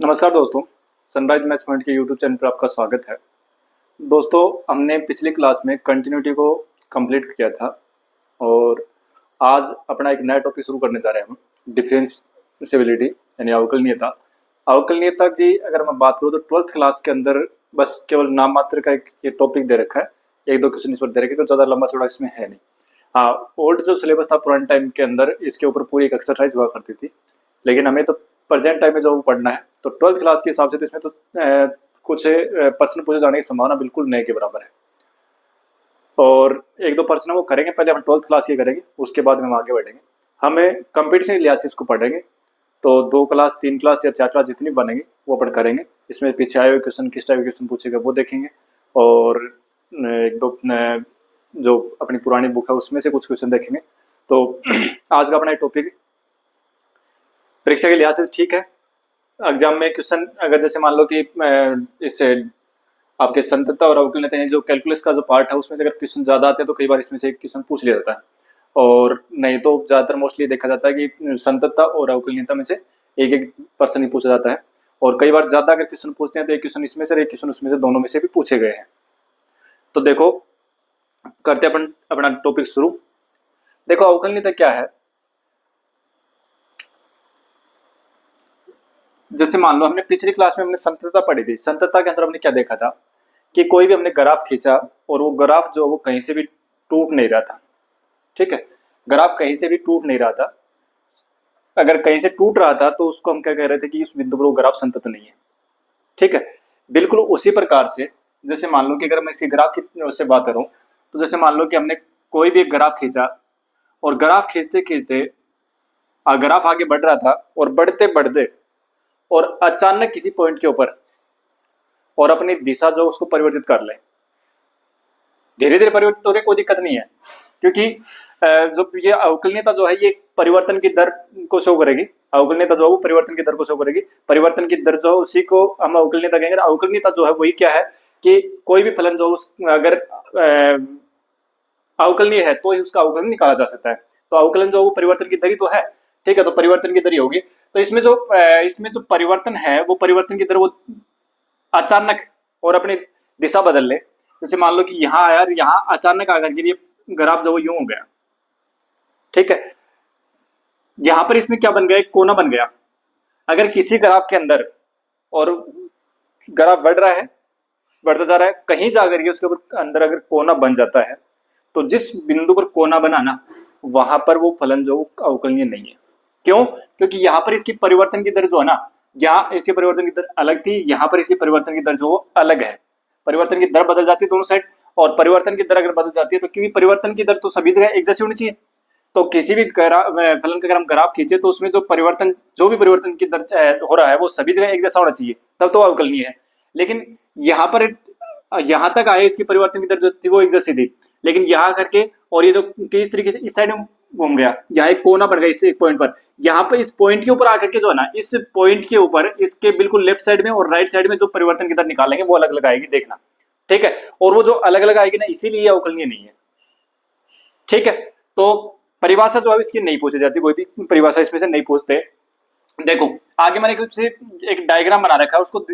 नमस्कार दोस्तों, sunrise maths point के यूट्यूब चैनल पर आपका स्वागत है। दोस्तों, हमने पिछली क्लास में कंटिन्यूटी को कंप्लीट किया था और आज अपना एक नया टॉपिक शुरू करने जा रहे हैं हम, डिफरेंशिएबिलिटी यानी अवकलनीयता। अवकलनीयता की अगर मैं बात करूँ तो 12th क्लास के अंदर बस केवल नाम मात्र का एक ये टॉपिक दे रखा है, एक दो क्वेश्चन इस पर दे रखे, तो ज़्यादा लंबा चौड़ा इसमें है नहीं। हाँ, ओल्ड जो सिलेबस था पुराने टाइम के अंदर इसके ऊपर पूरी एक एक्सरसाइज हुआ करती थी, लेकिन हमें तो प्रेजेंट टाइम में जो पढ़ना है तो 12th क्लास के हिसाब से तो इसमें तो कुछ प्रश्न पूछे जाने की संभावना बिल्कुल नए के बराबर है। और एक दो प्रश्न वो करेंगे, पहले हम 12th क्लास ये करेंगे, उसके बाद में हम आगे बढ़ेंगे। हमें कंपटीशन लिहाज से इसको पढ़ेंगे, तो 2 क्लास 3 क्लास या 4 क्लास जितनी बनेंगे वो अपन करेंगे। इसमें पीछे आए हुए क्वेश्चन किस टाइप के क्वेश्चन पूछेगा वो देखेंगे, और एक दो जो अपनी पुरानी बुक है उसमें से कुछ क्वेश्चन देखेंगे। तो आज का अपना टॉपिक परीक्षा के लिहाज से ठीक है। एग्जाम में क्वेश्चन अगर जैसे मान लो कि इससे आपके संततता और अवकलनीयता जो कैलकुलस का जो पार्ट है उसमें से अगर क्वेश्चन ज्यादा आते हैं तो कई बार इसमें से एक क्वेश्चन पूछ लिया जाता है, और नहीं तो ज्यादातर मोस्टली देखा जाता है कि संततता और अवकलनीयता में से एक एक पर्सन ही पूछा जाता है। और कई बार ज्यादा अगर क्वेश्चन पूछते हैं तो एक क्वेश्चन इसमें से एक क्वेश्चन उसमें से, दोनों में से भी पूछे गए हैं। तो देखो, करते अपन अपना टॉपिक शुरू। देखो, अवकलनीयता क्या है। जैसे मान लो हमने पिछली क्लास में हमने संततता पढ़ी थी। संततता के अंदर हमने क्या देखा था कि कोई भी हमने ग्राफ खींचा और वो ग्राफ जो वो कहीं से भी टूट नहीं रहा था। ठीक है, ग्राफ कहीं से भी टूट नहीं रहा था। अगर कहीं से टूट रहा था तो उसको हम क्या कह रहे थे कि उस बिंदु पर वो ग्राफ संतत नहीं है। ठीक है, बिल्कुल उसी प्रकार से जैसे मान लो कि अगर मैं इसके ग्राफ की उससे बात करूं, तो जैसे मान लो कि हमने कोई भी एक ग्राफ खींचा और ग्राफ खींचते खींचते ग्राफ आगे बढ़ रहा था और बढ़ते बढ़ते और अचानक किसी पॉइंट के ऊपर और अपनी दिशा जो उसको परिवर्तित कर ले, धीरे धीरे परिवर्तित हो रही, कोई दिक्कत नहीं है, क्योंकि जो ये अवकलनीयता जो है ये परिवर्तन की दर को शो करेगी। अवकलनीयता जो है वो परिवर्तन की दर को शो करेगी। परिवर्तन की दर जो उसी को हम अवकलनीयता कहेंगे। अवकलनीयता जो है वही क्या है कि कोई भी फलन जो अगर अवकलनीय है तो ही उसका अवकलन निकाला जा सकता है। तो अवकलन जो वो परिवर्तन की दर ही तो है। ठीक है, तो परिवर्तन की दर ही होगी। तो इसमें जो परिवर्तन है वो परिवर्तन की दर वो अचानक और अपनी दिशा बदल ले। जैसे मान लो कि यहाँ आया, यहाँ अचानक आकर के ये ग्राफ जो वो यूं हो गया। ठीक है, यहां पर इसमें क्या बन गया, एक कोना बन गया। अगर किसी ग्राफ के अंदर और ग्राफ बढ़ रहा है, बढ़ता जा रहा है, कहीं जाकर के उसके ऊपर अंदर अगर कोना बन जाता है तो जिस बिंदु पर कोना बना ना, वहां पर वो फलन जो अवकलनीय नहीं है। क्यों? क्योंकि यहाँ पर इसकी परिवर्तन की दर जो है ना, यहाँ इसकी परिवर्तन की दर अलग थी, यहाँ पर इसकी परिवर्तन की दर जो अलग है। परिवर्तन की दर बदल जाती है दोनों साइड, और परिवर्तन की दर अगर बदल जाती है तो क्योंकि परिवर्तन की दर तो सभी जगह एक जैसी होनी चाहिए। तो किसी भी फलन का अगर हम ग्राफ खींचे तो उसमें जो भी परिवर्तन की दर हो रहा है वो सभी जगह एक जैसा होना चाहिए, तब तो अवकलनीय है। लेकिन यहाँ पर यहाँ तक आए इसकी परिवर्तन की दर जो थी वो एक जैसी थी, लेकिन यहाँ करके और ये जो इस तरीके से इस साइड में घूम गया, यहाँ एक कोना बन गया इस एक पॉइंट पर। यहाँ पर इस पॉइंट के ऊपर आकर के जो है ना, इस पॉइंट के ऊपर इसके बिल्कुल लेफ्ट साइड में और राइट साइड में जो परिवर्तन की दर निकालेंगे वो अलग अलग आएगी, देखना। ठीक है, और वो जो अलग अलग आएगी ना, इसीलिए अवकलनीय नहीं है। ठीक है, तो परिभाषा जो है इसकी नहीं पूछी जाती, कोई भी परिभाषा इसमें से नहीं पूछते। देखो, आगे मैंने कुछ एक डायग्राम बना रखा है, उसको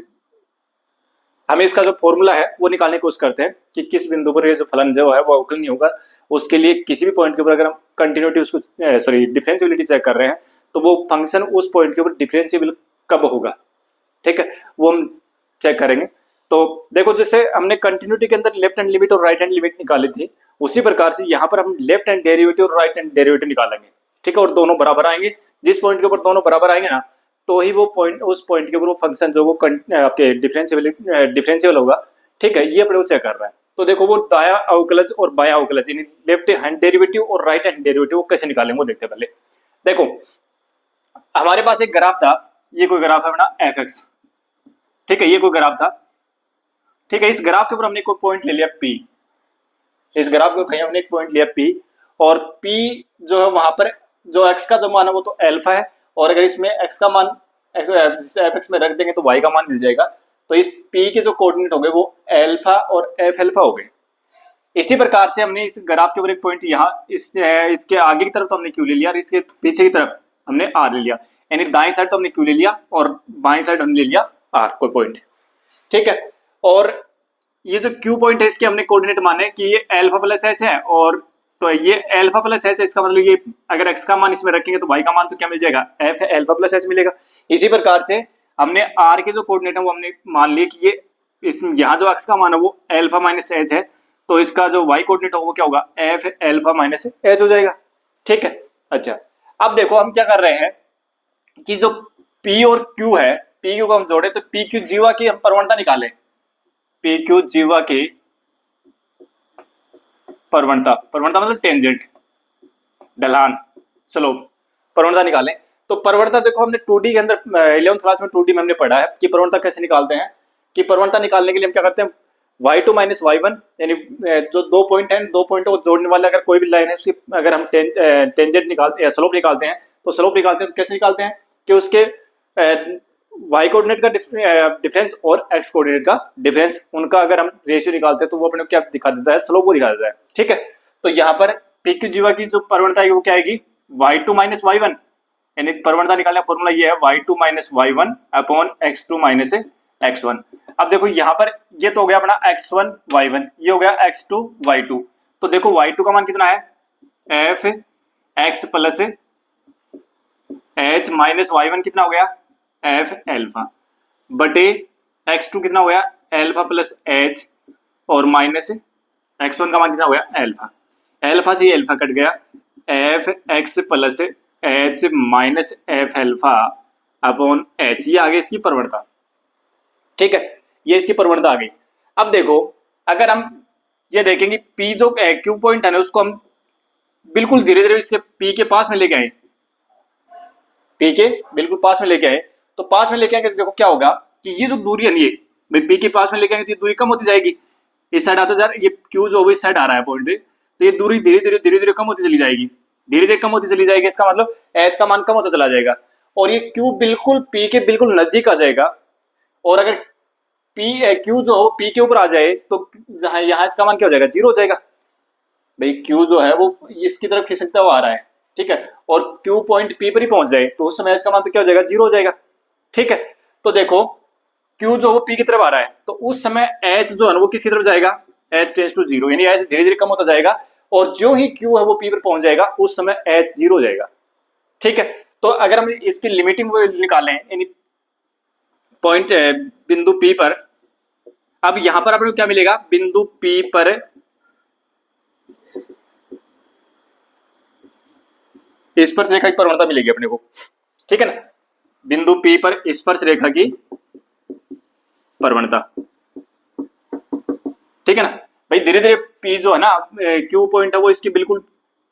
हमें इसका जो फॉर्मूला है वो निकालने की कोशिश करते हैं कि किस बिंदु पर ये जो फलन जो है वो अवकलनीय होगा। उसके लिए किसी भी पॉइंट के ऊपर अगर हम कंटिन्यूटी उसको डिफरेंशिएबिलिटी चेक कर रहे हैं तो वो फंक्शन उस पॉइंट के ऊपर डिफरेंशिएबल कब होगा। ठीक है, वो हम चेक करेंगे। तो देखो, जैसे हमने कंटिन्यूटी के अंदर लेफ्ट हैंड लिमिट और राइट हैंड लिमिट निकाली थी, उसी प्रकार से यहाँ पर हम लेफ्ट हैंड डेरिवेटिव और राइट हैंड डेरिवेटिव निकालेंगे। ठीक है, और दोनों बराबर आएंगे। जिस पॉइंट के ऊपर दोनों बराबर आएंगे ना, तो ही वो पॉइंट, उस पॉइंट के ऊपर वो फंक्शन जो वो आपके डिफरेंशियल होगा। ठीक है, ये अपने चेक कर रहा है। तो देखो, वो दाया अवकलज और बाया अवकलज यानी लेफ्ट हैंड डेरिवेटिव और राइट हैंड डेरिवेटिव कैसे निकालेंगे वो देखते हैं। पहले देखो, हमारे पास एक ग्राफ था, ये कोई ग्राफ है अपना एफ एक्स। ठीक है, ये कोई ग्राफ था। ठीक है, इस ग्राफ के ऊपर हमने कोई पॉइंट ले लिया पी। इस ग्राफ को कहीं हमने एक पॉइंट लिया पी, और पी जो है वहां पर जो एक्स का जो मान है वो तो एल्फा है, और अगर इसमें एक्स का मान एफ एक्स में रख देंगे तो वाई का मान मिल जाएगा। तो इस पी के जो कोऑर्डिनेट हो गए वो एल्फा और एफ एल्फा हो गए। इसी प्रकार से हमने इस ग्राफ के ऊपर एक पॉइंट यहाँ इसके आगे की तरफ तो हमने क्यू ले लिया और इसके पीछे की तरफ हमने आर ले लिया। यानी दाएं साइड तो हमने क्यू ले लिया और बाएं साइड हमने ले लिया आर कोई पॉइंट, ठीक है। और ये जो क्यू पॉइंट है इसके हमने कोऑर्डिनेट माने कि ये अल्फा प्लस एच है, और तो ये अल्फा प्लस एच है, इसका मतलब ये अगर एक्स का मान इसमें रखेंगे तो वाई का मान तो क्या मिल जाएगा, एफ अल्फा प्लस एच मिलेगा। इसी प्रकार से हमने आर के जो कोऑर्डिनेट है वो हमने मान लिए कि ये इस यहाँ जो एक्स का मान है वो अल्फा माइनस एच है, तो इसका जो वाई कोऑर्डिनेट होगा वो क्या होगा, एफ अल्फा माइनस एच हो जाएगा, ठीक है। अच्छा, अब देखो हम क्या कर रहे हैं कि जो P और Q है, P Q को हम जोड़े तो P Q जीवा की हम प्रवणता निकालें, P Q जीवा की प्रवणता, प्रवणता मतलब टेंजेंट, ढलान, स्लोप, प्रवणता निकालें। तो प्रवणता देखो हमने 2D के अंदर 11th क्लास में 2D में हमने पढ़ा है कि प्रवणता कैसे निकालते हैं, कि प्रवणता निकालने के लिए हम क्या करते हैं, y2 माइनस y1 यानी जो दो पॉइंट हैं, दो पॉइंटों को जोड़ने वाले अगर कोई भी लाइन है उसकी अगर हम टेंजेंट निकालते हैं, स्लोप निकालते हैं, तो स्लोप निकालते हैं तो कैसे निकालते हैं कि उसके y कोऑर्डिनेट का डिफरेंस और x कोऑर्डिनेट का डिफरेंस, उनका अगर हम रेशियो निकालते हैं तो वो अपने क्या दिखा देता है, स्लोप को दिखा देता है, ठीक है। तो यहाँ पर पी क्यू जीवा की जो प्रवणता है वो क्या आएगी, y2 माइनस y1, यानी प्रवणता निकालने का फॉर्मूला ये है y2 minus y1 upon x2 minus x1। अब देखो यहाँ पर ये तो हो गया अपना x1 y1, ये हो गया x2 y2, तो देखो y2 का मान कितना है, f x plus h minus y1 कितना हो गया, f अल्फा बटे x2 कितना हो गया, अल्फा प्लस h और माइनस x1 का मान कितना हो गया, अल्फा, अल्फा से अल्फा कट गया, f x plus h minus f alpha upon h, ये आ गई इसकी प्रवणता, ठीक है, ये इसकी प्रवणता आ गई। अब देखो अगर हम ये देखेंगे P जो क्यू पॉइंट है ना उसको हम बिल्कुल धीरे धीरे इसके P के पास में लेके आए, P के बिल्कुल पास में लेके आए, तो पास में लेके आएंगे तो देखो क्या होगा कि ये जो दूरी है ये P के पास में लेके आएंगे तो दूरी कम होती जाएगी, इस साइड आता जा रहा है, ये Q जो इस साइड आ रहा है पॉइंट, तो ये दूरी धीरे धीरे कम होती चली जाएगी, धीरे धीरे कम होती चली जाएगी, इसका मतलब H का मान कम होता चला जाएगा और ये Q बिल्कुल P के बिल्कुल नजदीक आ जाएगा, और अगर Q जो हो P के ऊपर आ जाए तो यहाँ इसका मान क्या हो जाएगा, जीरो हो जाएगा, भाई Q जो है वो इसकी तरफ खिसकता हुआ आ रहा है, ठीक है, और Q पॉइंट P पर ही पहुंच जाए तो उस समय इसका मान तो क्या हो जाएगा, जीरो हो जाएगा, ठीक है। तो देखो Q जो वो P की तरफ आ रहा है तो उस समय H जो है वो किसकी तरफ जाएगा, H टेंड्स टू जीरो, यानी H धीरे धीरे कम होता जाएगा और जो ही Q है वो P पर पहुंच जाएगा उस समय H जीरो हो जाएगा, ठीक है। तो अगर हम इसकी लिमिटिंग निकालें यानी पॉइंट बिंदु P पर, अब यहां पर अपने को क्या मिलेगा, बिंदु P पर स्पर्श रेखा की प्रवणता मिलेगी अपने को, ठीक है ना, बिंदु P पर स्पर्श रेखा की प्रवणता, ठीक है ना। भाई धीरे धीरे P जो है ना Q पॉइंट है वो इसकी बिल्कुल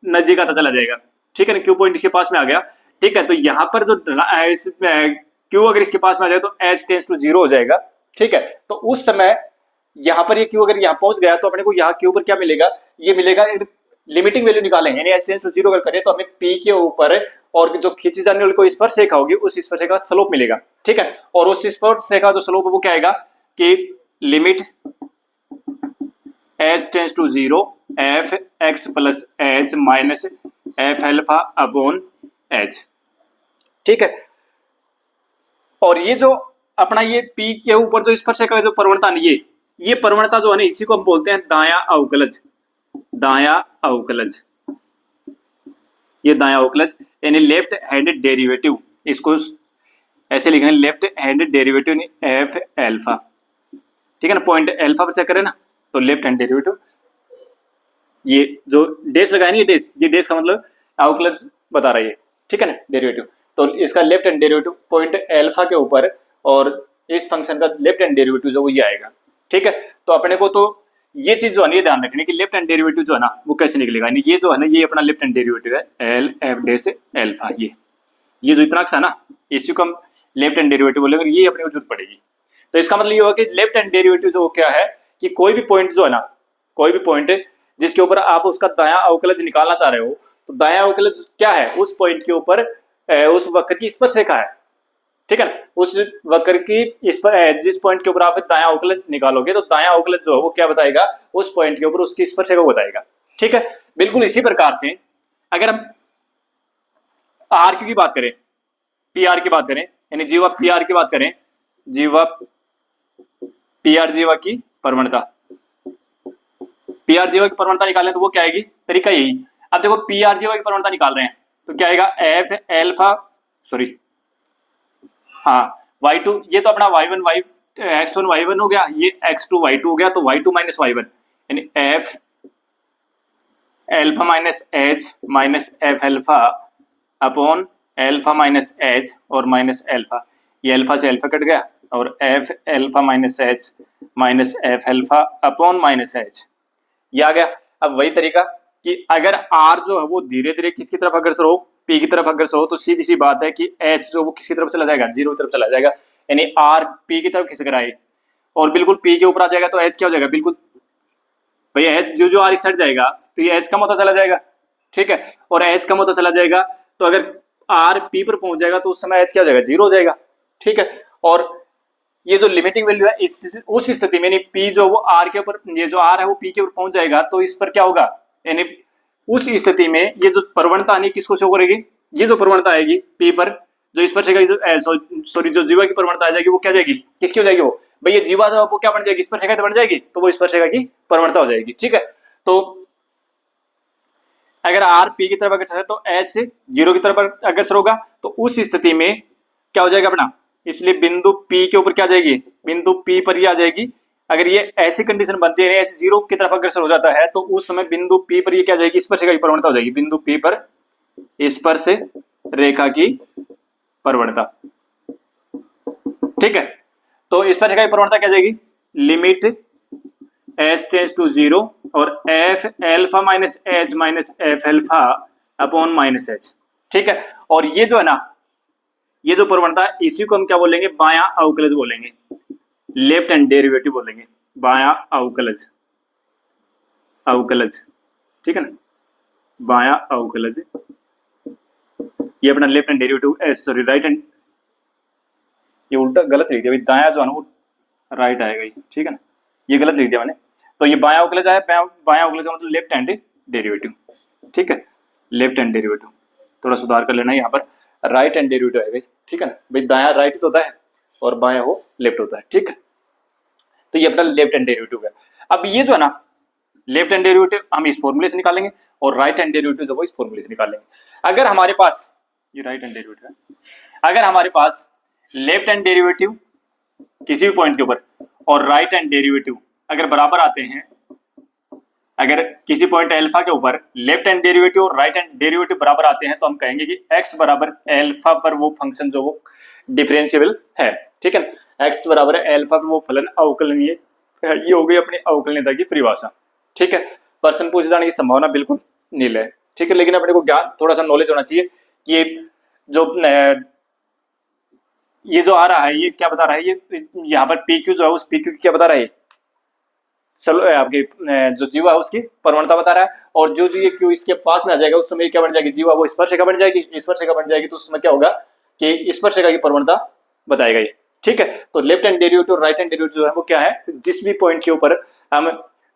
नजदीक आता चला जाएगा, ठीक है ना, Q पॉइंट इसके पास में आ गया, ठीक है। तो यहाँ पर जो Q अगर इसके पास में आ जाए तो H टेंड्स टू जीरो हो जाएगा, ठीक है। तो उस समय यहाँ पर ये Q अगर यहाँ पहुंच गया तो अपने को यहाँ Q पर क्या मिलेगा, ये मिलेगा लिमिटिंग वैल्यू निकालेंगे, यानी H टेंड्स टू जीरो अगर करें तो हमें P के ऊपर और जो खींची जाने वाली कोई स्पर्श रेखा होगी उस स्पर्श रेखा का स्लोप मिलेगा, ठीक है। और उस स्पर्श रेखा जो स्लोप है वो क्या आएगा कि limit H tends to zero f x plus h minus f alpha upon h, ठीक है। और ये जो अपना ये P के ऊपर जो स्पर्श रेखा का जो प्रवणता है ये प्रवणता जो है ना इसी को हम बोलते हैं दायां अवकलज, दायां अवकलज, ये दायां अवकलज यानी लेफ्ट हैंडेड डेरिवेटिव, इसको ऐसे लिखेंगे left handed derivative F alpha, ठीक है ना, पॉइंट अल्फा पर चेक करें ना तो लेफ्ट हैंड डेरिवेटिव, ये जो डेश लगाया ना ये डेश का मतलब अवकलज बता रहा है, ठीक है ना, डेरिवेटिव, तो इसका left hand derivative point alpha के ऊपर और इस फंक्शन का लेफ्ट हैंड डेरिवेटिव जो वो ये आएगा, ठीक है। तो अपने को तो ये चीज जो है ना ये ध्यान रखनी कि लेफ्ट हैंड डेरिवेटिव जो है ना वो कैसे निकलेगा, यानी ये जो है ना ये अपना लेफ्ट हैंड डेरिवेटिव है एल एफ डेश अल्फा, ये जो इतना अक्स है ना इसी को हम लेफ्ट हैंड डेरिवेटिव बोलेंगे, ये अपने को जरूरत पड़ेगी। तो इसका मतलब ये होगा कि लेफ्ट हैंड डेरिवेटिव जो क्या है कि कोई भी पॉइंट जो है ना, कोई भी पॉइंट जिसके ऊपर आप उसका दायां अवकलज निकालना चाह रहे हो, तो दायां अवकलज क्या है, उस पॉइंट के ऊपर उस वक्र की स्पर्श रेखा है, ठीक है ना, उस वक्र की जिस पॉइंट के ऊपर आप दायां अवकलज निकालोगे तो दायां अवकलज जो है वो क्या बताएगा, उस पॉइंट के ऊपर उसकी स्पर्श रेखा को बताएगा, ठीक है। बिल्कुल इसी प्रकार से अगर हम आर क्यू की बात करें, पीआर की बात करें, यानी जीवा पीआर की बात करें, जीवा पीआर जीवा की प्रवणता, पीआर जीवा की प्रवणता निकालें तो वो क्या आएगी, तरीका यही। अब देखो पीआर जीवा की प्रवणता निकाल रहे हैं तो क्या आएगा, एफ एल्फा सॉरी हाँ y2, ये तो अपना y1 y x1 y1 हो गया, ये x2 y2 हो गया, तो y2 माइनस y1 यानी F alpha minus h minus f alpha upon alpha minus H और माइनस एल्फा, ये एल्फा से एल्फा कट गया और f alpha minus h minus f alpha upon minus H, ये आ गया। अब वही तरीका कि अगर आर जो है वो धीरे धीरे किसकी तरफ अग्रसर हो, पी की तरफ अग्रसर हो, तो सीधी सी बात है कि एच जो वो किसकी तरफ चला जाएगा, जीरो की तरफ चला जाएगा, यानी आर पी की तरफ खिसक रहा है और बिल्कुल पी के ऊपर आ जाएगा तो एच क्या हो जाएगा, बिल्कुल भैया एच जो जो आर इस साइड जाएगा तो ये एच कम होता चला जाएगा, ठीक है, और एच कम होता चला जाएगा तो अगर आर पी पर पहुंच जाएगा तो उस समय एच क्या हो जाएगा, जीरो हो जाएगा, ठीक है। और ये जो लिमिटिंग वैल्यू है इस उस स्थिति में पी जो वो आर के ऊपर, ये जो आर है वो पी के ऊपर पहुंच जाएगा तो इस पर क्या होगा, यानी उस स्थिति में ये जो प्रवणता नहीं किसको शो करेगी, ये जो प्रवणता आएगी पी पर, जो इस पर सॉरी जो जीवा की प्रवणता आ जाएगी वो क्या जाएगी, किसकी हो जाएगी, वो भैया जीवा जो वो क्या बन जाएगी, स्पर्शिका तो बन जाएगी, तो वो स्पर्शिका की प्रवणता हो जाएगी, ठीक है। तो अगर आर पी की तरफ अग्रसर है तो एच से जीरो की तरफ अग्रसर होगा, तो उस स्थिति में क्या हो जाएगा अपना, इसलिए बिंदु पी के ऊपर क्या जाएगी, बिंदु पी पर ही आ जाएगी। अगर ये ऐसी कंडीशन बनती है एच जीरो की तरफ अग्रसर हो जाता है तो उस समय बिंदु पी पर ये क्या जाएगी, स्पर्शिका की प्रवणता हो जाएगी, बिंदु पी पर स्पर्श रेखा की प्रवणता, ठीक है। तो स्पर्शिका की प्रवणता क्या जाएगी, limit h tends to zero और f alpha minus h minus f alpha upon minus h, ठीक है। और ये जो है ना, ये जो प्रवणता इसी को हम क्या बोलेंगे, बायां अवकलज बोलेंगे, लेफ्ट हैंड डेरिवेटिव बोलेंगे, बायां अवकलज, अवकलज, ठीक है ना, बायां अवकलज, ये अपना left hand derivative, sorry right hand, ये उल्टा गलत लिख दिया, दायां जो है ना वो राइट आएगा ये, ठीक है ना, ये गलत लिख दिया मैंने, तो ये बायां अवकलज आया, बायां अवकलज मतलब लेफ्ट हैंड डेरिवेटिव, ठीक है, लेफ्ट हैंड डेरिवेटिव, थोड़ा सुधार कर लेना यहाँ पर, राइट हैंड डेरिवेटिव है भाई, ठीक है ना, भाई दायां राइट होता है और बायां वो लेफ्ट होता है, ठीक है। तो ये अपना लेफ्ट हैंड डेरिवेटिव है। अब ये जो है ना लेफ्ट हैंड डेरिवेटिव हम इस फॉर्मूले से निकालेंगे और राइट हैंड डेरिवेटिव जो वो इस फॉर्मूले से निकालेंगे। अगर हमारे पास ये राइट हैंड डेरिवेटिव है, अगर हमारे पास लेफ्ट हैंड डेरिवेटिव किसी भी पॉइंट के ऊपर और राइट हैंड डेरिवेटिव अगर बराबर आते हैं, अगर किसी पॉइंट एल्फा के ऊपर लेफ्ट हैंड डेरिवेटिव और राइट हैंड डेरिवेटिव बराबर आते हैं तो हम कहेंगे कि x बराबर एल्फा पर वो फंक्शन जो वो डिफरेंशिएबल है, ठीक है ना, x बराबर एल्फा पर वो फलन अवकलनीय है, ये हो गई अपनी अवकलनीयता की परिभाषा, ठीक है। प्रश्न पूछे जाने की संभावना बिल्कुल नील है, ठीक है, लेकिन अपने को ज्ञान थोड़ा सा नॉलेज होना चाहिए कि ये जो आ रहा है ये क्या बता रहा है, ये यहाँ पर पी क्यू जो है उस पी क्यू क्या बता रहा है, चलो आपके जो जीवा है उसकी प्रवणता बता रहा है, और जो ये क्यू इसके पास में आ जाएगा उस समय क्या बन जाएगी, जीवा वो स्पर्शिका बन जाएगी, स्पर्शिका बन जाएगी तो उस समय क्या होगा कि स्पर्शिका की प्रवणता बताएगा ये, ठीक है। तो लेफ्ट हैंड डेरिवेटिव और राइट हैंड डेरिवेटिव जो है वो क्या है, जिस भी पॉइंट के ऊपर हम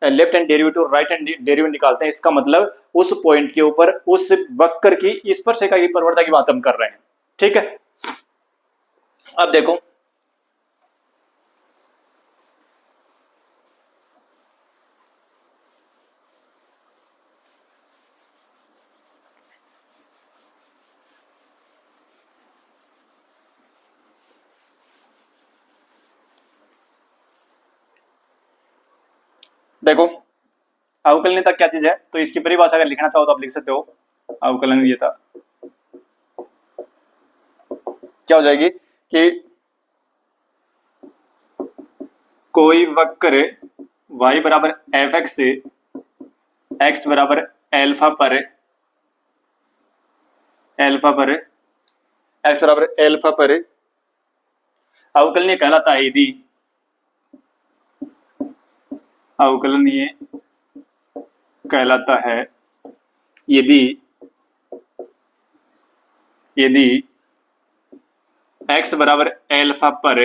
लेफ्ट हैंड डेरिवेटिव और राइट हैंड डेरिवेटिव निकालते हैं इसका मतलब उस पॉइंट के ऊपर उस वक्र की स्पर्शिका की प्रवणता की बात हम कर रहे हैं, ठीक है। अब देखो देखो अवकलनीयता क्या चीज है, तो इसकी परिभाषा अगर लिखना चाहो तो आप लिख सकते हो, अवकलनीयता क्या हो जाएगी कि कोई वक्र y बराबर एफ एक्स से x बराबर एल्फा पर x बराबर एल्फा पर अवकलनीय कहलाता है यदि अवकलनीय कहलाता है यदि x बराबर एल्फा पर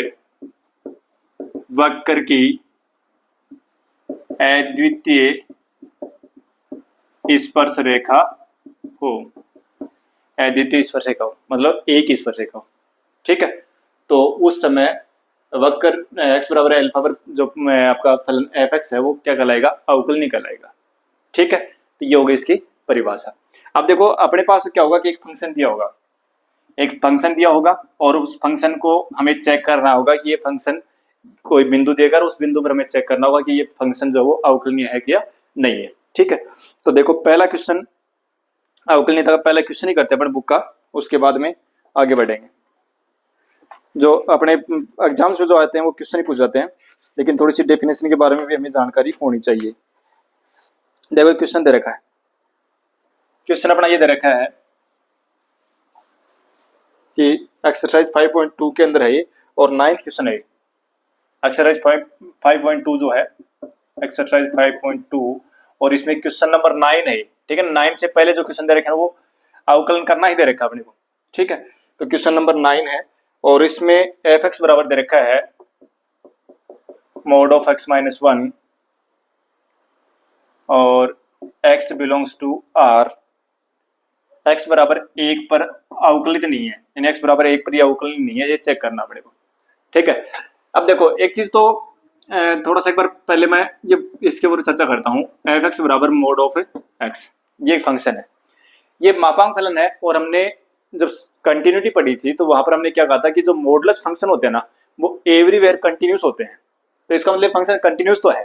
वक्र की अद्वितीय स्पर्श रेखा हो, अद्वितीय स्पर्श रेखा हो मतलब एक स्पर्श रेखा हो, ठीक है। तो उस समय वक्र x बराबर है अल्फा पर जो आपका फलन एफ एक्स है वो क्या कहलाएगा, अवकलनीय कहलाएगा। ठीक है, तो ये हो गई इसकी परिभाषा। अब देखो अपने पास क्या होगा कि एक फंक्शन दिया होगा, एक फंक्शन दिया होगा और उस फंक्शन को हमें चेक करना होगा कि ये फंक्शन कोई बिंदु देकर उस बिंदु पर हमें चेक करना होगा कि ये फंक्शन जो है वो अवकलनीय है या नहीं है। ठीक है, तो देखो पहला क्वेश्चन अवकलनीयता का पहला क्वेश्चन ही करते हैं अपन बुक का, उसके बाद में आगे बढ़ेंगे। जो अपने एग्जाम्स में जो आते हैं वो क्वेश्चन ही पूछ जाते हैं, लेकिन थोड़ी सी डेफिनेशन के बारे में भी हमें जानकारी होनी चाहिए। देखो क्वेश्चन दे रखा है, क्वेश्चन अपना ये दे रखा है कि एक्सरसाइज 5.2 के अंदर है ये और 9th क्वेश्चन है। एक्सरसाइज 5.2 जो है एक्सरसाइज 5.2 और इसमें क्वेश्चन नंबर 9 है। ठीक है, 9 से पहले जो क्वेश्चन दे रखे हैं वो अवकलन करना ही दे रखा है अपने को। ठीक है, तो क्वेश्चन नंबर 9 है और इसमें एफ एक्स बराबर दे रखा है मोड ऑफ x माइनस 1 और x belongs to r, x बराबर 1 पर अवकलित नहीं है, यानी x बराबर 1 पर ये अवकलित नहीं है, ये चेक करना पड़ेगा। ठीक है, अब देखो एक चीज तो थोड़ा सा एक बार पहले मैं ये इसके ऊपर चर्चा करता हूँ। एफ एक्स बराबर मोड ऑफ x, ये एक फंक्शन है, ये मापांक फलन है। और हमने जब कंटिन्यूटी पढ़ी थी तो वहां पर हमने क्या कहा था कि जो मॉडुलस फंक्शन होते हैं ना वो एवरीवेयर कंटिन्यूस होते हैं, तो इसका मतलब फंक्शन कंटिन्यूस तो है।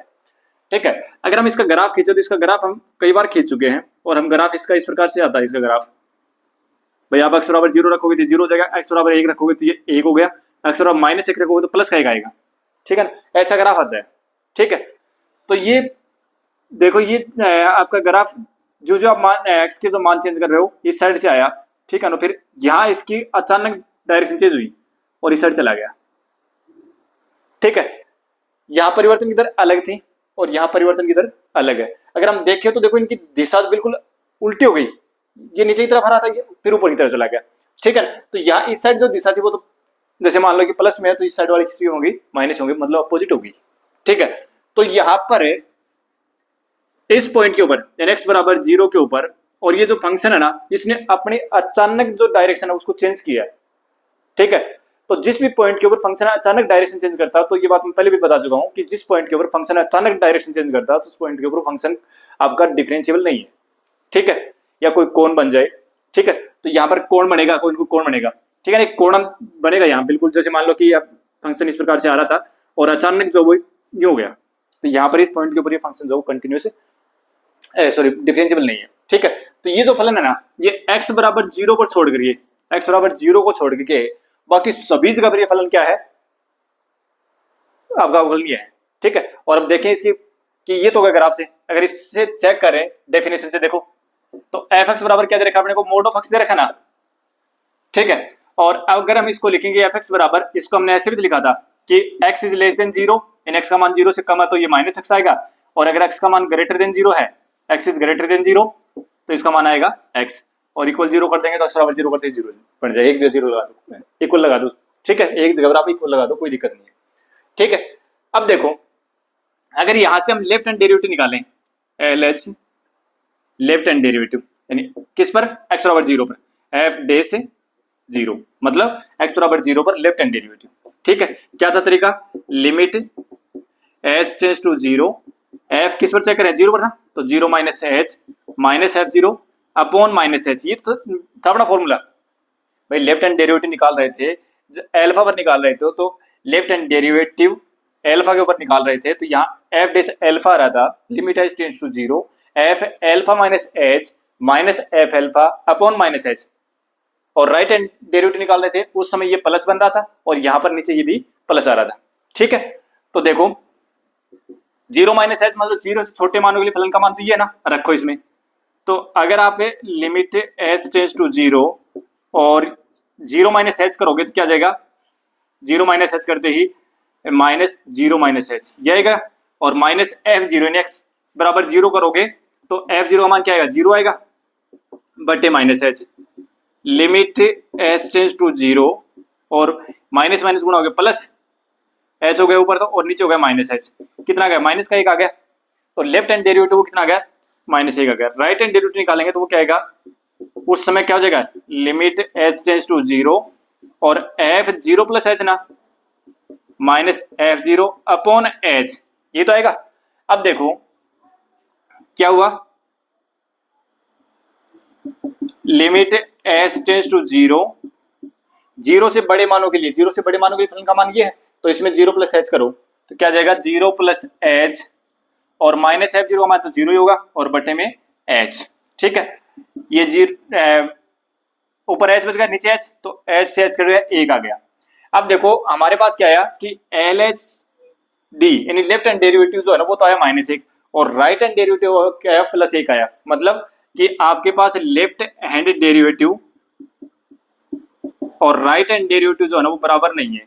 ठीक है, अगर हम इसका ग्राफ खींचे तो इसका ग्राफ हम कई बार खींच चुके हैं और हम ग्राफ इसका इस प्रकार से आता है। इसका ग्राफ भाई आप x बराबर 0 रखोगे तो 0 हो जाएगा, x बराबर 1 रखोगे तो ये 1 हो गया, x बराबर -1 रखोगे तो प्लस का 1 आएगा। ठीक है ना, ऐसा ग्राफ आता है। ठीक है, तो ये देखो ये आपका ग्राफ जो जो आप मान x के जो मान चेंज कर रहे हो इस साइड से आया। ठीक है ना, फिर यहाँ इसकी अचानक डायरेक्शन चेंज हुई और इस साइड चला गया। ठीक है, यहाँ परिवर्तन की दर अलग थी और यहाँ परिवर्तन की दर अलग है। अगर हम देखें तो देखो इनकी दिशा बिल्कुल उल्टी हो गई, ये नीचे की तरफ आ रहा था फिर ऊपर की तरफ चला गया। ठीक है, तो यहाँ इस साइड जो दिशा थी वो तो जैसे मान लो कि प्लस में है तो इस साइड वाली किसी होगी माइनस होगी, मतलब अपोजिट होगी। ठीक है, तो यहाँ पर इस पॉइंट के ऊपर यानी x बराबर 0 के ऊपर और ये जो फंक्शन है ना इसने अपने अचानक जो डायरेक्शन है उसको चेंज किया है। ठीक है, तो जिस भी पॉइंट के ऊपर फंक्शन अचानक डायरेक्शन चेंज करता है, तो ये बात मैं पहले भी बता चुका हूं कि जिस पॉइंट के ऊपर फंक्शन अचानक डायरेक्शन चेंज करता है तो उस पॉइंट के ऊपर फंक्शन आपका डिफरेंशिएबल नहीं है। ठीक है, या कोई कोण बन जाए। ठीक है, तो यहाँ पर कोण बनेगा, कोई कोण बनेगा। ठीक है, एक कोण बनेगा यहाँ बिल्कुल, जैसे मान लो कि फंक्शन इस प्रकार से आ रहा था और अचानक जो वो ये हो गया, तो यहाँ पर इस पॉइंट के ऊपर ये फंक्शन जो कंटिन्यूस सॉरी डिफरेंशिएबल नहीं है। ठीक है, तो ये जो फलन है ना ये x बराबर 0 पर छोड़ कर, ये x बराबर 0 को छोड़ के बाकी सभी जगह पर ये फलन क्या है, आपका अवकलनीय है। ठीक है, और अब देखें इसकी कि ये तो ग्राफ से अगर इससे चेक करें डेफिनेशन से देखो तो एफ एक्स बराबर क्या दे रखा अपने को, मोड ऑफ x दे रखा ना। ठीक है, और अगर हम इसको लिखेंगे एफ एक्स बराबर, इसको हमने ऐसे भी तो लिखा था कि x is less than 0, in x का मान 0 से कम है तो ये -x आएगा, और अगर x का मान ग्रेटर देन 0 है, x इज ग्रेटर देन 0 तो इसका मान आएगा x, और इक्वल 0 कर देंगे तो x बराबर 0 करते ही 0 बन जाए, एक जगह 0 लगा दो, इक्वल लगा दो। ठीक है, एक जगह पर आप इक्वल लगा दो, कोई दिक्कत नहीं है। ठीक है, अब देखो अगर यहां से हम लेफ्ट हैंड डेरिवेटिव निकालें, LH लेफ्ट हैंड डेरिवेटिव यानी किस पर, x बराबर 0 पर, f डे से 0 मतलब x बराबर 0 पर लेफ्ट हैंड डेरिवेटिव। ठीक है, क्या था तरीका, limit h tends to 0, f किस पर चेक करें 0 पर ना, तो 0 minus h minus f0 upon minus h, ये तो था अपना फॉर्मूला। भाई लेफ्ट हैंड डेरिवेटिव निकाल रहे थे, अल्फा पर निकाल रहे थे, तो लेफ्ट हैंड डेरिवेटिव अल्फा के ऊपर निकाल रहे थे, तो यहाँ f डे से अल्फा आ रहा था, limit h tends to 0 f alpha minus h minus f alpha upon minus h, और राइट हैंड डेरिवेटिव निकाल रहे थे उस समय ये प्लस बन रहा था और यहाँ पर नीचे ये भी प्लस आ रहा था। ठीक है, तो देखो 0 माइनस h मतलब 0 से छोटे मानों के लिए फलन का मान तो ये ना रखो इसमें, तो अगर आप लिमिट h टेंड्स टू 0 और 0 माइनस h करोगे तो क्या जाएगा, 0 माइनस h करते ही -0 माइनस h ये आएगा, और माइनस f0 यानी x बराबर 0 करोगे तो f0 का मान क्या आएगा, 0 आएगा बटे minus h, limit h tends to 0 और माइनस माइनस गुणा हो गया प्लस, h हो गया ऊपर तो और नीचे हो गया माइनस h, कितना आ गया माइनस का 1 आ गया, तो लेफ्ट हैंड डेरिवेटिव वो कितना आ गया -1 आ गया। राइट हैंड डेरिवेटिव निकालेंगे तो वो क्या आएगा, उस समय क्या हो जाएगा, लिमिट h टेंड्स टू 0 और एफ जीरो प्लस एच ना, minus F zero upon H, ये तो आएगा। अब देखो क्या हुआ, limit S tends to zero, zero से बड़े मानों के लिए, जीरो से बड़े मानों के लिए फलन का मान ये है, तो इसमें जीरो प्लस एच करो तो क्या जाएगा, जीरो प्लस एच और माइनस एफ जीरो हमारा तो जीरो ही होगा और बटे में एच। ठीक है, ये जीरो ऊपर एच बच गया, नीचे एच, तो एच से एच कर गया, एक आ गया। अब देखो हमारे पास क्या आया कि एल एच डी यानी लेफ्ट हैंड डेरिवेटिव जो है ना वो तो आया माइनस एक, और राइट हैंड डेरिवेटिव क्या आया, प्लस एक आया। मतलब कि आपके पास लेफ्ट हैंड डेरिवेटिव और राइट हैंड डेरिवेटिव जो है ना वो बराबर नहीं है,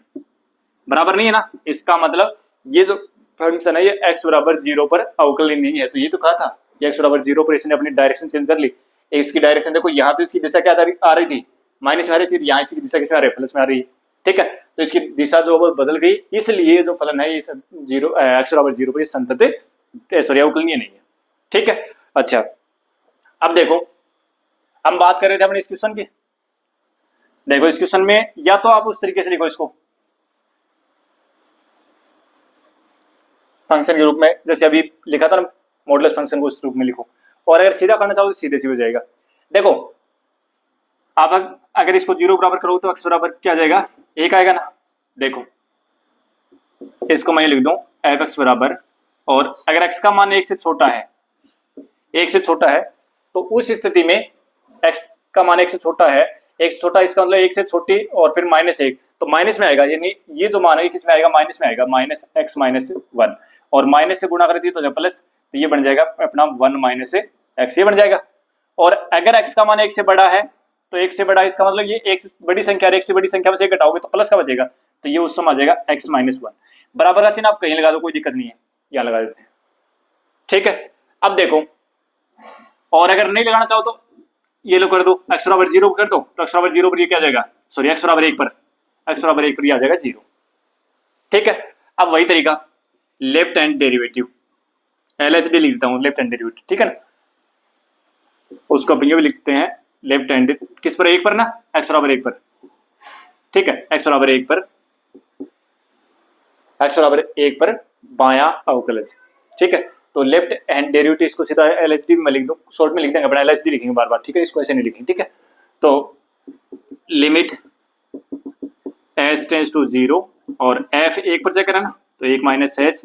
बराबर नहीं है ना, इसका मतलब ये जो फंक्शन है ये x बराबर जीरो पर अवकलनीय नहीं है। तो ये तो कहा था कि x बराबर जीरो पर इसने अपनी डायरेक्शन चेंज कर ली। इसकी डायरेक्शन देखो, यहाँ तो इसकी दिशा क्या आ रही थी, माइनस में आ रही थी, यहाँ इसकी दिशा किसमें आ रही है, प्लस में आ रही है। ठीक है, तो इसकी दिशा जो वो बदल गई, इसलिए जो फलन है ये जीरो x बराबर जीरो पर ये संतत सॉरी अवकलनीय नहीं है। ठीक है, अच्छा अब देखो हम बात कर रहे थे अपने इस क्वेश्चन की। देखो इस क्वेश्चन में या तो आप उस तरीके से लिखो इसको फंक्शन के रूप में, जैसे अभी लिखा था ना मॉडुलस फंक्शन को, उस रूप में लिखो, और अगर सीधा करना चाहो तो सीधे सीधे हो जाएगा। देखो आप अगर इसको जीरो बराबर करो तो x बराबर क्या जाएगा, एक आएगा ना। देखो इसको मैं लिख दूं एफ एक्स बराबर, और अगर x का मान एक से छोटा है, एक से छोटा है, तो उस स्थिति में x का मान एक से छोटा है, एक से छोटा इसका मतलब एक से छोटी और फिर माइनस एक, तो माइनस में आएगा, यानी ये जो मान है किसमें आएगा, माइनस में आएगा, माइनस एक्स माइनस वन, और माइनस से गुणा करती है तो जब प्लस, तो ये बन जाएगा अपना वन माइनस एक्स, ये बन जाएगा। और अगर एक्स का मान एक से बड़ा है, तो एक से बड़ा इसका मतलब ये एक से बड़ी संख्या, एक से बड़ी संख्या में से एक घटाओगे तो प्लस का बचेगा, तो ये उस समय आ जाएगा एक्स माइनस वन। बराबर का चिन्ह आप कहीं लगा दो, कोई दिक्कत नहीं है, यहाँ लगा देते हैं। ठीक है, अब देखो और अगर नहीं लगाना चाहो तो ये लो कर दो, x बराबर जीरो कर दो, तो x बराबर जीरो पर ये क्या जाएगा, सॉरी x बराबर एक पर, x बराबर एक पर ये आ जाएगा जीरो। ठीक है, अब वही तरीका लेफ्ट हैंड डेरिवेटिव, LHD लिख देता हूं लेफ्ट हैंड डेरिवेटिव। ठीक है ना, उसको अपन ये भी लिखते हैं लेफ्ट हैंड किस पर, एक पर ना, x बराबर एक पर। ठीक है, x बराबर एक पर, x बराबर एक पर बायां अवकलज। ठीक है, तो लेफ्ट हैंड डेरिवेटिव इसको सीधा LHD में लिख दूं, शॉर्ट में लिख देंगे, अपना LHD लिखेंगे बार बार। ठीक है, इसको ऐसे नहीं लिखेंगे। ठीक है, तो limit H tends to zero, और एफ एक पर चेक करें ना, तो एक माइनस एच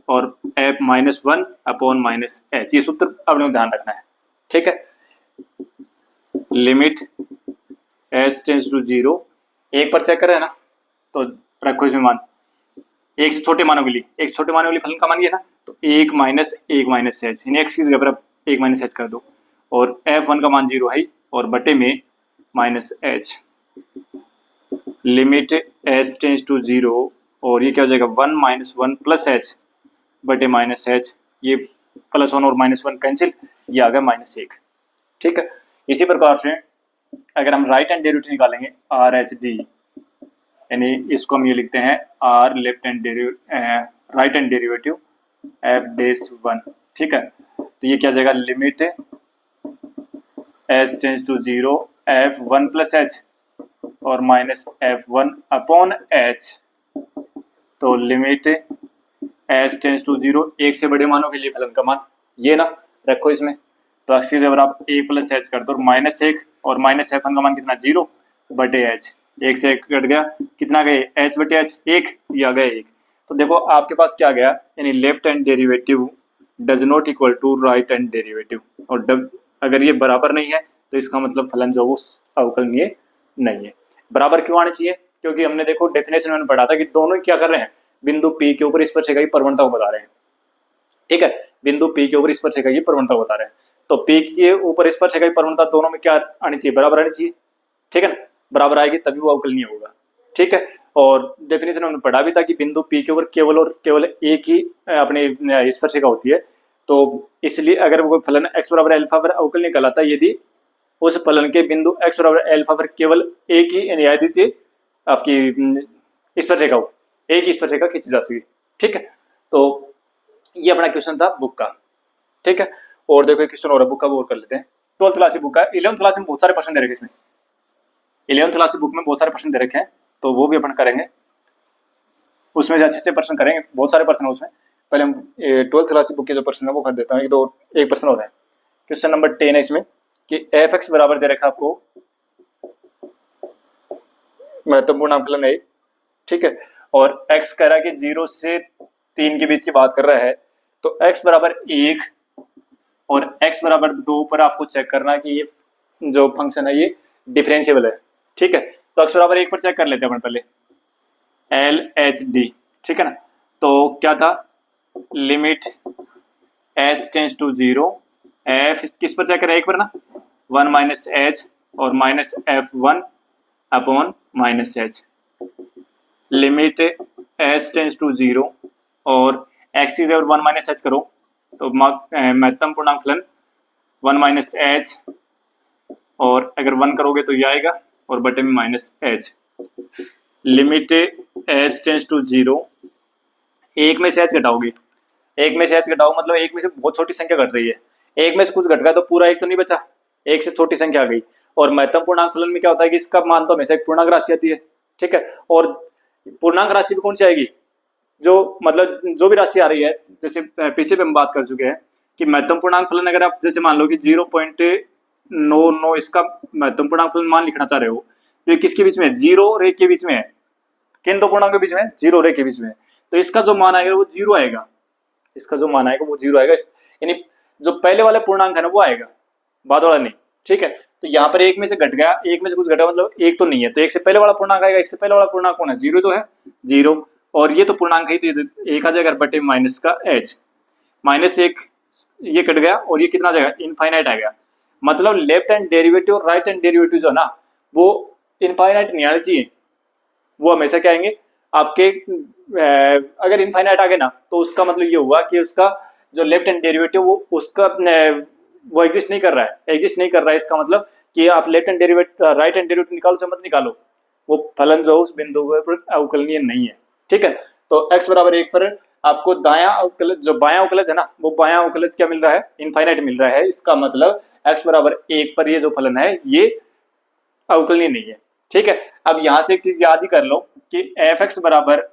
और F minus one upon minus H, ये सूत्र अपने ध्यान रखना है। ठीक है, limit H tends to zero, एक पर चेक करें ना, तो रखो इसमें मान, एक से छोटे मानों के लिए, एक से छोटे मानों के लिए फलन का मान ये ना, तो एक माइनस एच, यानी एक्स की जगह पर एक माइनस एच कर दो, और एफ वन का मान जीरो है और बटे में minus H, limit H tends to zero, और ये क्या हो जाएगा one minus one plus H बटे माइनस एच, ये प्लस वन और माइनस वन कैंसिल, ये आ गया माइनस एक। ठीक है, इसी प्रकार से अगर हम राइट हैंड डेरिवेटिव निकालेंगे आर एच डी, यानी इसको हम ये लिखते हैं R left hand right hand derivative f dash one. ठीक है, तो ये क्या जाएगा, limit H tends to zero f one plus h और minus f one upon h, तो limit H tends to zero, एक से बड़े मानों के लिए फलन का मान ये ना रखो इसमें, तो अक्सी जब आप ए प्लस एच कर दो, माइनस एक और माइनस एफ वन का मान कितना, जीरो बटे एच, एक से एक कट गया, कितना गए एच बटे एच, एक, या गए एक। तो देखो आपके पास क्या गया, यानी left hand derivative does not equal to right hand derivative, और अगर ये बराबर नहीं है तो इसका मतलब फलन जो वो अवकलनीय नहीं है। बराबर क्यों आना चाहिए, क्योंकि हमने देखो डेफिनेशन में पढ़ा था कि दोनों क्या कर रहे हैं, बिंदु P के ऊपर स्पर्शरेखा की प्रवणता को बता रहे हैं। ठीक है, बिंदु P के ऊपर स्पर्शरेखा की प्रवणता को बता रहे हैं, तो P के ऊपर स्पर्शरेखा की प्रवणता दोनों में क्या आनी चाहिए, बराबर आनी चाहिए। ठीक है ना, बराबर आएगी तभी वो अवकलनीय होगा। ठीक है, और डेफिनेशन में हमने पढ़ा भी था कि बिंदु P के ऊपर केवल और केवल एक ही अपने स्पर्शरेखा होती है, तो इसलिए अगर वो फलन x बराबर अल्फा पर अवकलनीय कहलाता है यदि उस फलन के बिंदु x बराबर अल्फा पर केवल एक ही यानी आपकी स्पर्शरेखा हो, एक ही स्पर्शरेखा खींची जा सके। ठीक है, तो ये अपना क्वेश्चन था बुक का। ठीक है, और देखो क्वेश्चन और बुक का वो कर लेते हैं, 12th क्लास की बुक का, 11th क्लास में बहुत सारे प्रश्न दे रखे इसमें। 11वीं क्लास की बुक में बहुत सारे प्रश्न दे रखे हैं, तो वो भी अपन करेंगे, उसमें अच्छे अच्छे प्रश्न करेंगे, बहुत सारे प्रश्न है उसमें। पहले हम 12वीं क्लास की बुक के जो प्रश्न है वो कर देता हूँ, एक प्रश्न और है। क्वेश्चन नंबर 10 है इसमें कि एफ एक्स बराबर दे रखा आपको महत्वपूर्ण फलन है, ठीक है, और एक्स कह रहा है कि 0 से 3 के बीच की बात कर रहा है, तो एक्स बराबर 1 और एक्स बराबर 2 पर आपको चेक करना है कि ये जो फंक्शन है ये डिफरेंशिएबल है, ठीक है। तो एक्स बराबर 1 पर चेक कर लेते हैं अपन पहले, एल एच डी, ठीक है ना। तो क्या था, limit H tends to 0, F किस पर चेक करें, 1 पर ना, 1 माइनस एच और minus F 1 upon minus H, limit H tends to 0 और एक्स की जगह 1 माइनस एच करो तो महत्तम पूर्णांक फलन 1 माइनस एच, और अगर 1 करोगे तो ये आएगा और बटे में minus H, limit H tends to 0, एक में से एच घटाओगे, एक में से एच घटाओ मतलब एक में से बहुत छोटी संख्या घट रही है, एक में से कुछ घट गया तो पूरा एक तो नहीं बचा, एक से छोटी संख्या आ गई। और महत्तम पूर्णांक फलन में क्या होता है कि इसका मान तो हमेशा एक पूर्णांक राशि आती है, ठीक है, और पूर्णांक राशि भी कौन सी आएगी, जो मतलब जो भी राशि आ रही है, जैसे पीछे पे हम बात कर चुके हैं कि महत्तम पूर्णांक फलन अगर आप जैसे मान लो कि 0.99 इसका महत्तम पूर्णांक फलन मान लिखना चाह रहे हो, तो ये किसके बीच में है, 0 और 1 के बीच में है, किन दो पूर्णांक के बीच में, 0 और 1 के बीच में, तो इसका जो मान आएगा वो 0 आएगा, इसका जो मान आएगा वो 0 आएगा, यानी जो पहले वाला पूर्णांक है ना वो आएगा, बाद वाला नहीं, ठीक है। तो यहाँ पर एक में से घट गया, एक में से कुछ घटा मतलब एक तो नहीं है, तो एक से पहले वाला पूर्णांक आएगा, एक से पहले वाला पूर्णांक कौन है, 0 तो है, 0, और ये तो पूर्णांक है, तो एक आ जाएगा बटे माइनस का एच, माइनस एक ये कट गया और ये कितना आ जाएगा, इनफाइनाइट आ गया, मतलब लेफ्ट हैंड डेरिवेटिव और राइट हैंड डेरिवेटिव जो है ना वो इनफाइनाइट नहीं आना चाहिए, वो हमेशा क्या आएंगे आपके, अगर इनफाइनाइट आ गए ना तो उसका मतलब ये हुआ कि उसका जो लेफ्ट हैंड डेरिवेटिव वो उसका वो एग्जिस्ट नहीं कर रहा है, एग्जिस्ट नहीं कर रहा है, इसका मतलब कि आप left hand derivative right hand derivative निकालो से मत निकालो, वो फलन जो उस बिंदु पर अवकलनीय नहीं है, ठीक है। तो x बराबर 1 पर आपको दायां अवकलज जो बायां अवकलज है ना वो बायां अवकलज क्या मिल रहा है, इनफाइनाइट मिल रहा है, इसका मतलब x बराबर 1 पर ये जो फलन है ये अवकलनीय नहीं है, ठीक है। अब यहां से एक चीज याद ही कर लो कि एफ एक्स बराबर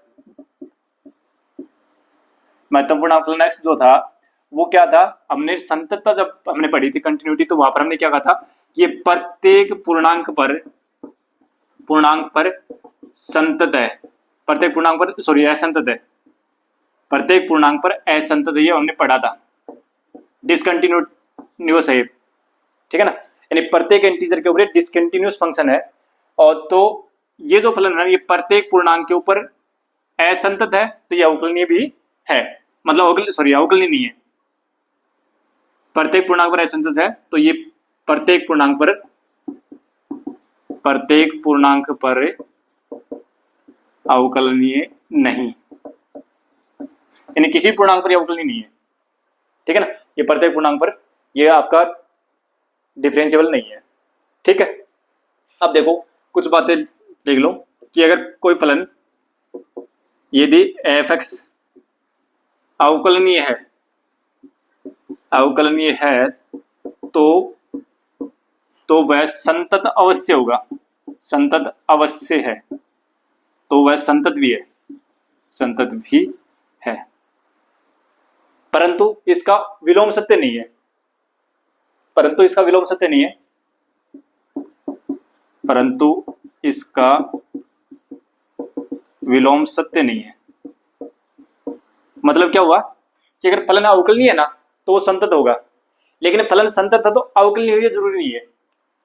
महत्वपूर्ण फलन x जो था वो क्या था, हमने संततता जब हमने पढ़ी थी कंटिन्यूटी, तो वहां पर हमने क्या कहा था कि प्रत्येक पूर्णांक पर संतत है, प्रत्येक पूर्णांक पर सॉरी असंतत है, प्रत्येक पूर्णांक पर असंतत है, ये हमने पढ़ा था, डिसकंटिन्यूअस है, ठीक है ना, यानी प्रत्येक इंटीजर के ऊपर डिसकंटिन्यूअस फंक्शन है, और तो ये जो फलन है ये प्रत्येक पूर्णांक के ऊपर असंतत है, तो ये अवकलनीय भी है, मतलब अवकलनीय नहीं है, प्रत्येक पूर्णांक पर असंतत है, तो ये प्रत्येक पूर्णांक पर अवकलनीय नहीं, यानी किसी पूर्णांक पर अवकलनीय नहीं है, ठीक है ना, ये प्रत्येक पूर्णांक पर ये आपका डिफरेंशिएबल नहीं है, ठीक है। अब देखो कुछ बातें देख लो कि अगर कोई फलन यदि एफ एक्स अवकलनीय है तो वह संतत अवश्य होगा, संतत अवश्य है, तो वह संतत भी है, परंतु इसका विलोम सत्य नहीं है, परंतु इसका विलोम सत्य नहीं है, मतलब क्या हुआ कि अगर फलन अवकलनीय है ना तो वो संतत होगा, लेकिन फलन संतत है तो अवकलनीय हो ये जरूरी नहीं है,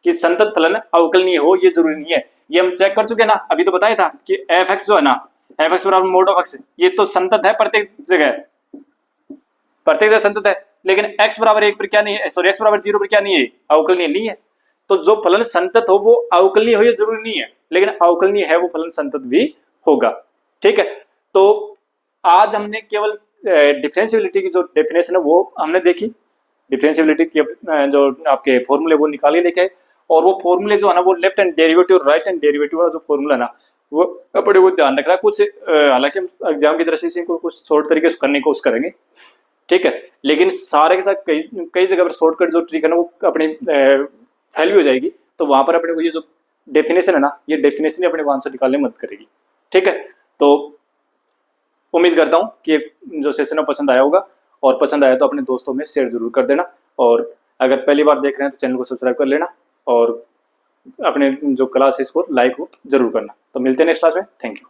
कि संतत फलन अवकलनीय हो ये जरूरी नहीं है, ये हम चेक कर चुके ना, अभी तो बताया था कि एफ एक्स जो है ना, एफ एक्स बराबर मोड ऑफ एक्स, ये तो संतत है प्रत्येक जगह संतत है, लेकिन x बराबर 1 पर क्या नहीं है, सॉरी x बराबर 0 पर क्या नहीं है, अवकलनीय नहीं है, तो जो फलन संतत हो वो अवकलनीय हो ये जरूरी नहीं है, लेकिन अवकलनीय है वो फलन संतत भी होगा, ठीक है। तो आज हमने केवल डिफरेंशियबिलिटी की जो डेफिनेशन है वो हमने देखी, डिफरेंशियबिलिटी की जो आपके फॉर्मूले वो निकाले लेके, और वो फॉर्मूले जो है ना वो लेफ्ट हैंड डेरिवेटिव और राइट हैंड डेरिवेटिव वाला जो फॉर्मूला है ना वो अपने वो ध्यान रखना, कुछ हालांकि हम एग्जाम की दृष्टि से इनको कुछ शॉर्ट तरीके से करने की कोशिश करेंगे, ठीक है, लेकिन सारे के साथ कई जगह पर शॉर्टकट जो ट्रिक है ना वो अपनी फैल भी हो जाएगी, तो वहां पर अपने को ये जो डेफिनेशन है ना, ये डेफिनेशन ही अपने को आंसर निकालने में मदद करेगी। ठीक है, तो उम्मीद करता हूँ कि ये जो सेशन है पसंद आया होगा, और पसंद आया तो अपने दोस्तों में शेयर जरूर कर देना, और अगर पहली बार देख रहे हैं तो चैनल को सब्सक्राइब कर लेना, और अपने जो क्लास है इसको लाइक हो जरूर करना। तो मिलते हैं नेक्स्ट क्लास में। Thank you.